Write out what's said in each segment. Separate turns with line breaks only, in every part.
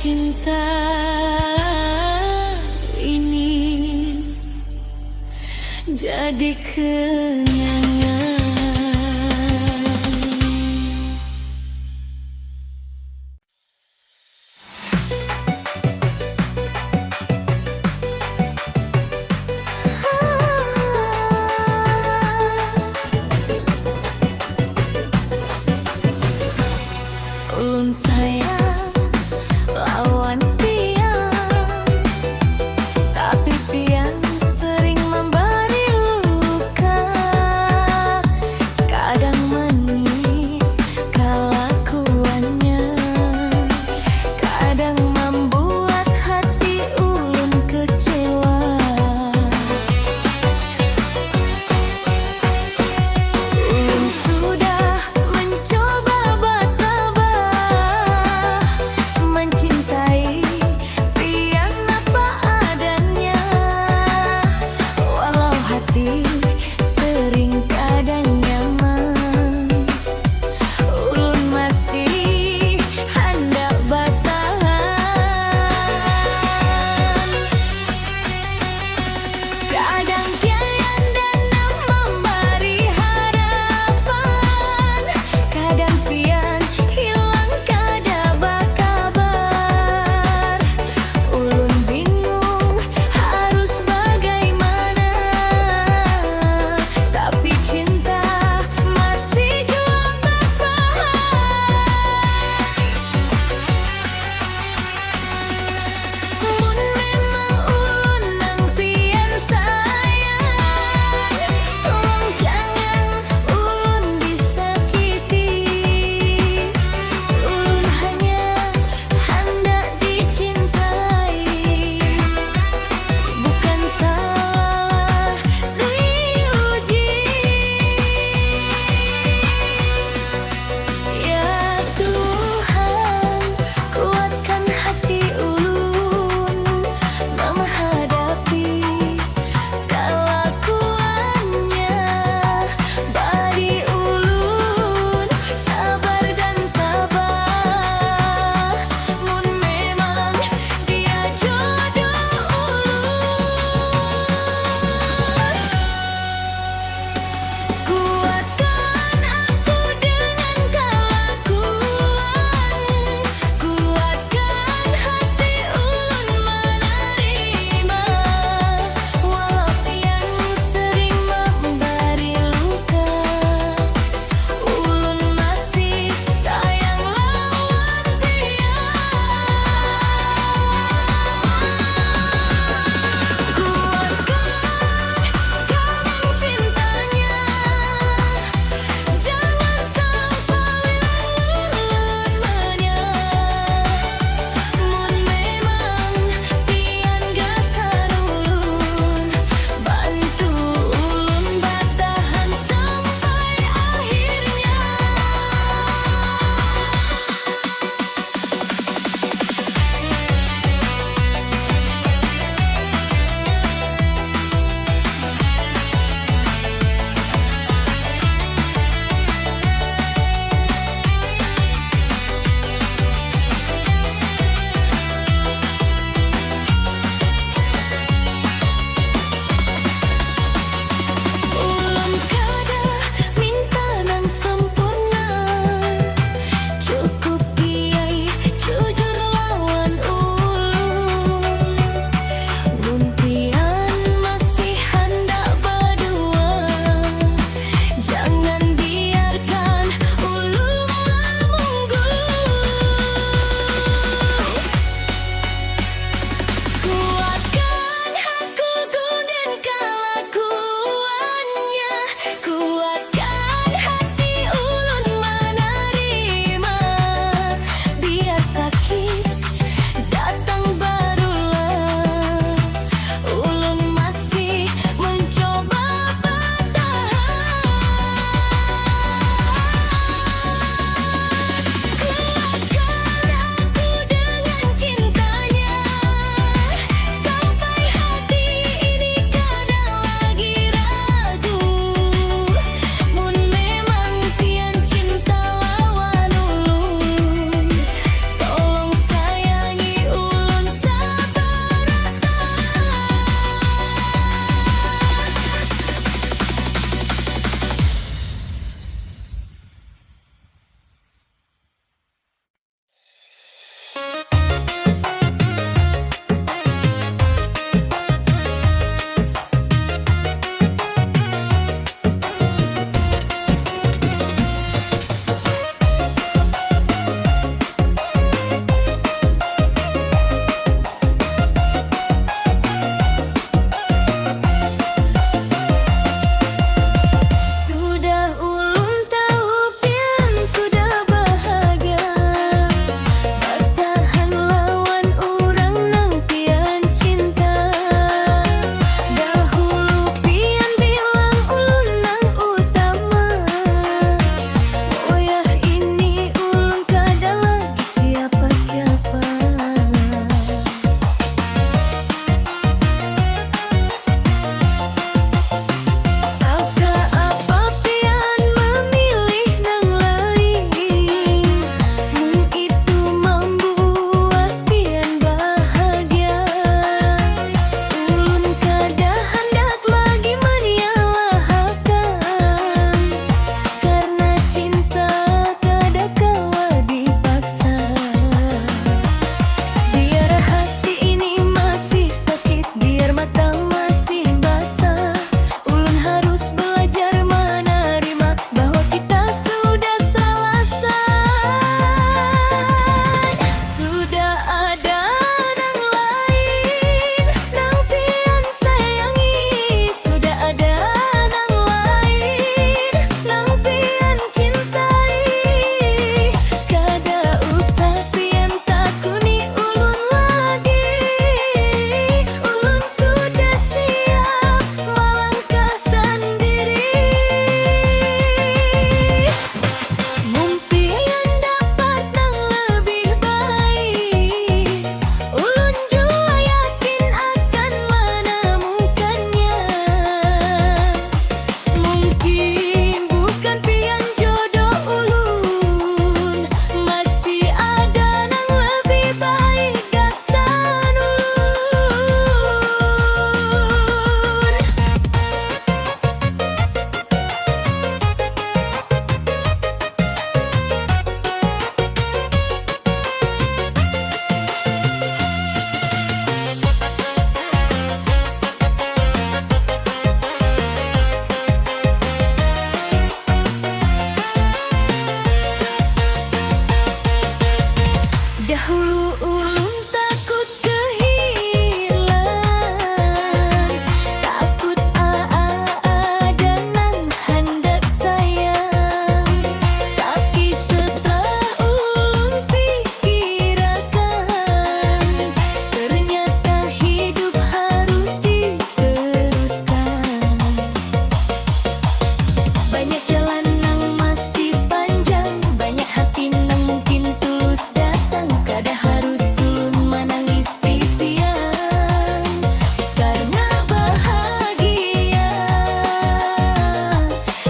cinta ini jadi kenyangan. Ulun sayang lawan pian, tapi pian sering memberi luka. Kadang manis kelakuannya, kadang membuat hati ulun kecewa. Ulun sudah mencoba bertambah, Dahulu ulun takut kehilangan, takut ada nang hendak sayang. Tapi setelah ulun pikirkan, ternyata hidup harus diteruskan. Banyak jalan nang masih panjang, banyak hati nang mungkin tulus datang. Kada harus ulun menangisi piang, karena bahagia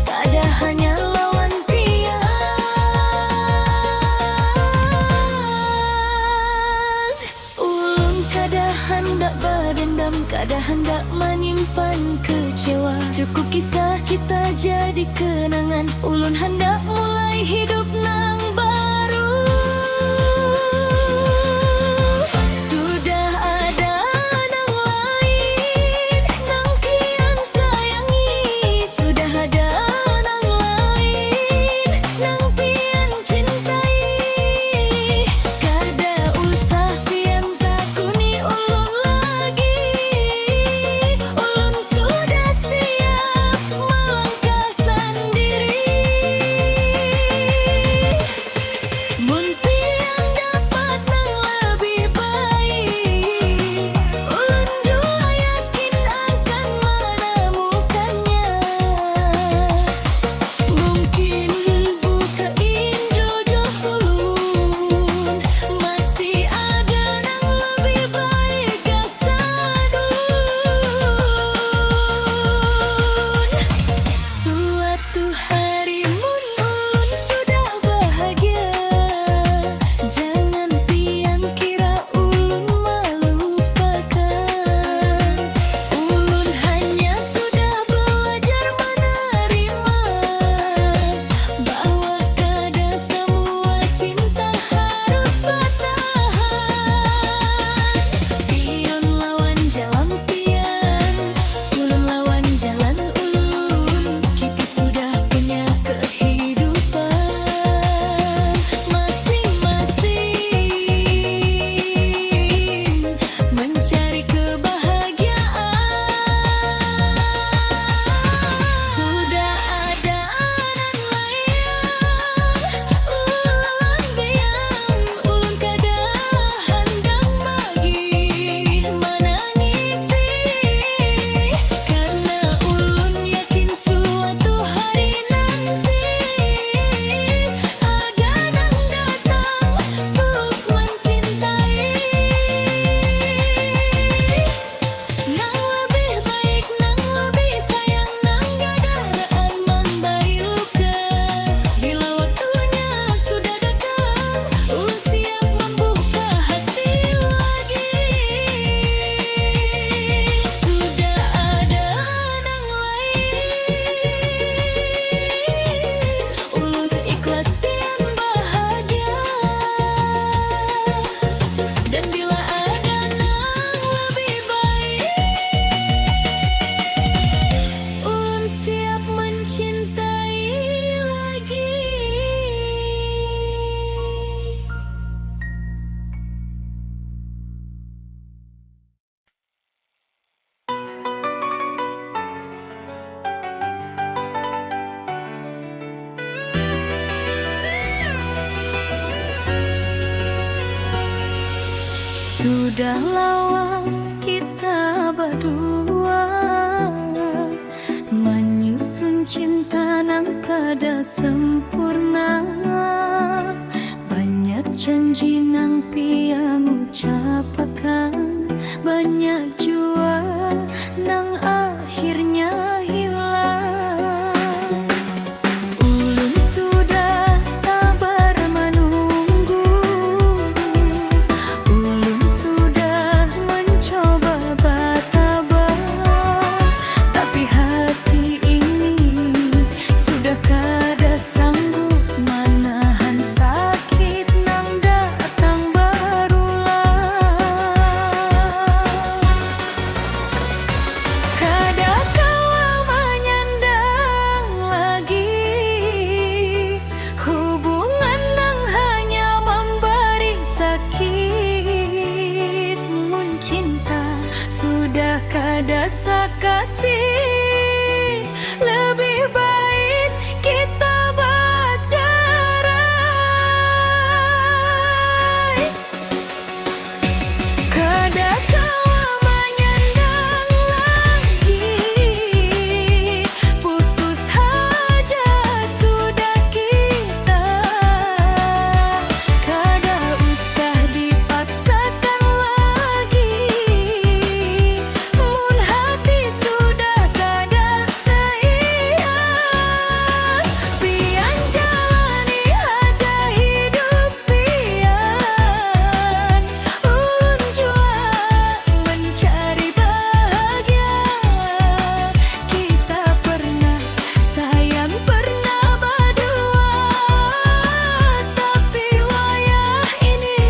kada hanya lawan piang. Ulun kada hendak berdendam, kada hendak menyimpan kecewa. Cukup kisah kita jadi kenangan. Ulun hendak mulai hidup nang baru. Sudah ada nang lain nang kian sayangi, sudah ada nang lain nang pian cintai. Kada usah pian takuni ulun lagi, ulun sudah siap melangkah sendiri. Mun pian dapat nang lebih baik, ulun jua yakin akan menemukannya. Mungkin bukain jodoh ulun, masih ada nang lebih baik kasadun. Suatu hari mun ulun sudah bahagia, jangan pian kira ulun melupakan. Ulun hanya sudah belajar menerima bahwa kada semua cinta harus bertahan. Pion lawan jalan pian, ulun lawan jalan ulun. Kita sudah punya kehidupan masing-masing, mencari kebahagiaan. Sudah ada nang lain, ulun biang, ulun kada handang bagi menangisi, karena ulun yakin suatu hari nanti ada nang datang terus mencintai. Nang lebih baik, nang lebih sayang, nang gadaraan memberi luka. Bila waktunya sudah datang, ulun siap membuka hati lagi. Sudah ada nang lain, ulun ikhlas pian bahagia. Dan bila ada nang lebih baik, ulun siap mencintai lagi. Sudah lawas kita berdua, menyusun cinta nang kada sempurna. Banyak janji nang pian ucapakan, banyak jua nang akhirnya hilang. Ulun sudah sabar menunggu, ulun sudah mencoba bertabar, tapi hati ini sudah kada sanggup menahan sakit nang datang berulang. Kada rasa kasih, lebih baik kita bercerai. Kada kala menyandang lagi, putus haja sudah kita. Kada usah dipaksakan lagi, mun hati sudah kada seia. Pian jalani haja hidup pian, ulun jua mencari bahagia. Kita pernah sayang, pernah berdua, tapi wayah ini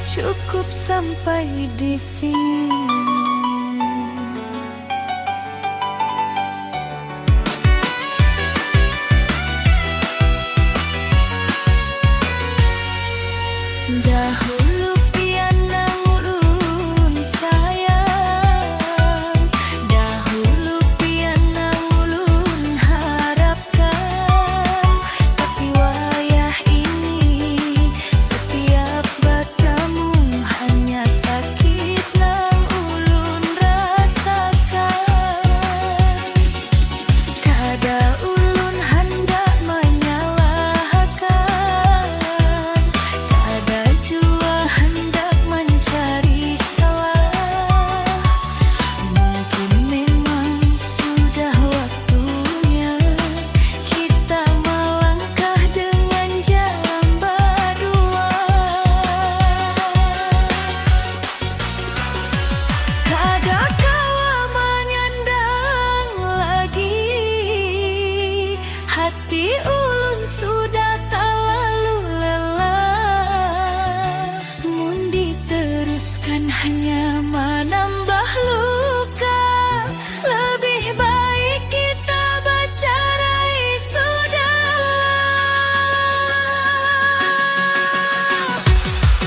cukup sampai di sini. Dahulu pian nang ulun sayang, dahulu pian nang ulun harapkan, tapi wayah ini setiap bertemu hanya sakit nang ulun rasakan. Kada ulun hendak menyalahkan, kada jua hendak mencari salah. Mungkin memang sudah waktunya kita melangkah dengan jalan berdua. Kada kala menyandang lagi, hati ulun sudah tak lalu lelah. Mun diteruskan hanya menambah luka, lebih baik kita bercerai sudahlah.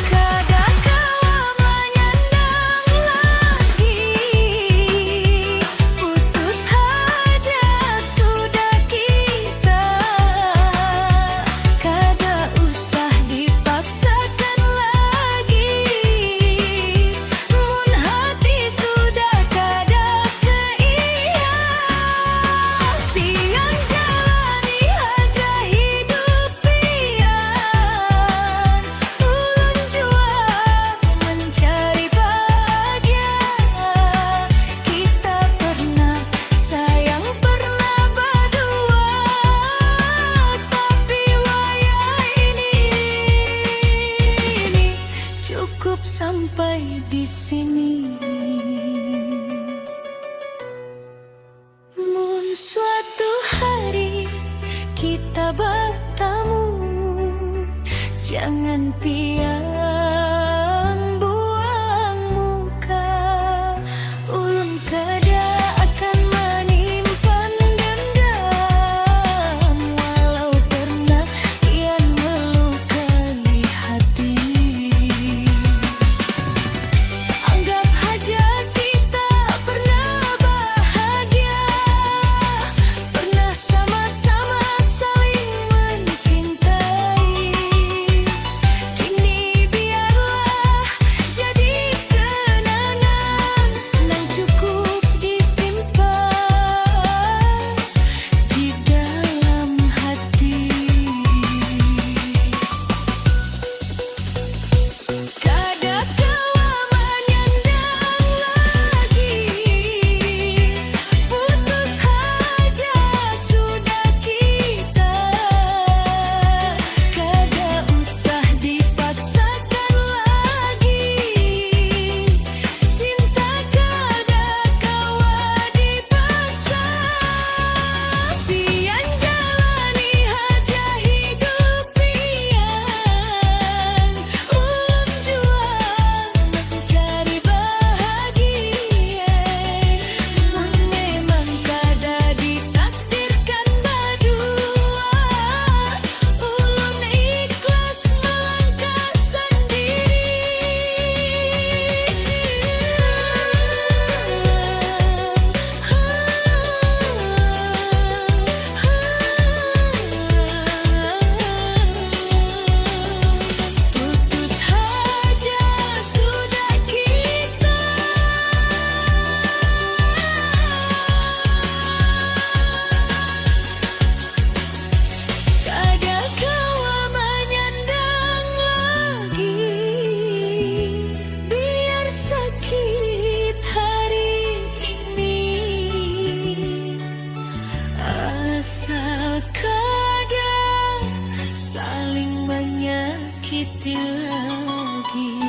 Kada kala menyandang lagi, putus haja sudah kita. Kada usah dipaksakan lagi, mun hati sudah kada seia. Pian jalani haja hidup pian, ulun jua mencari bahagia. Kita pernah sayang, pernah berdua, tapi wayah ini cukup sampai di sini. Mun suatu hari kita bertemu, jangan pian buang muka. Ulun kada akan menyimpan dendam, walau pernah pian melukai hati. Anggap haja kita pernah bahagia, pernah sama-sama saling mencintai. Kini tersakiti lagi.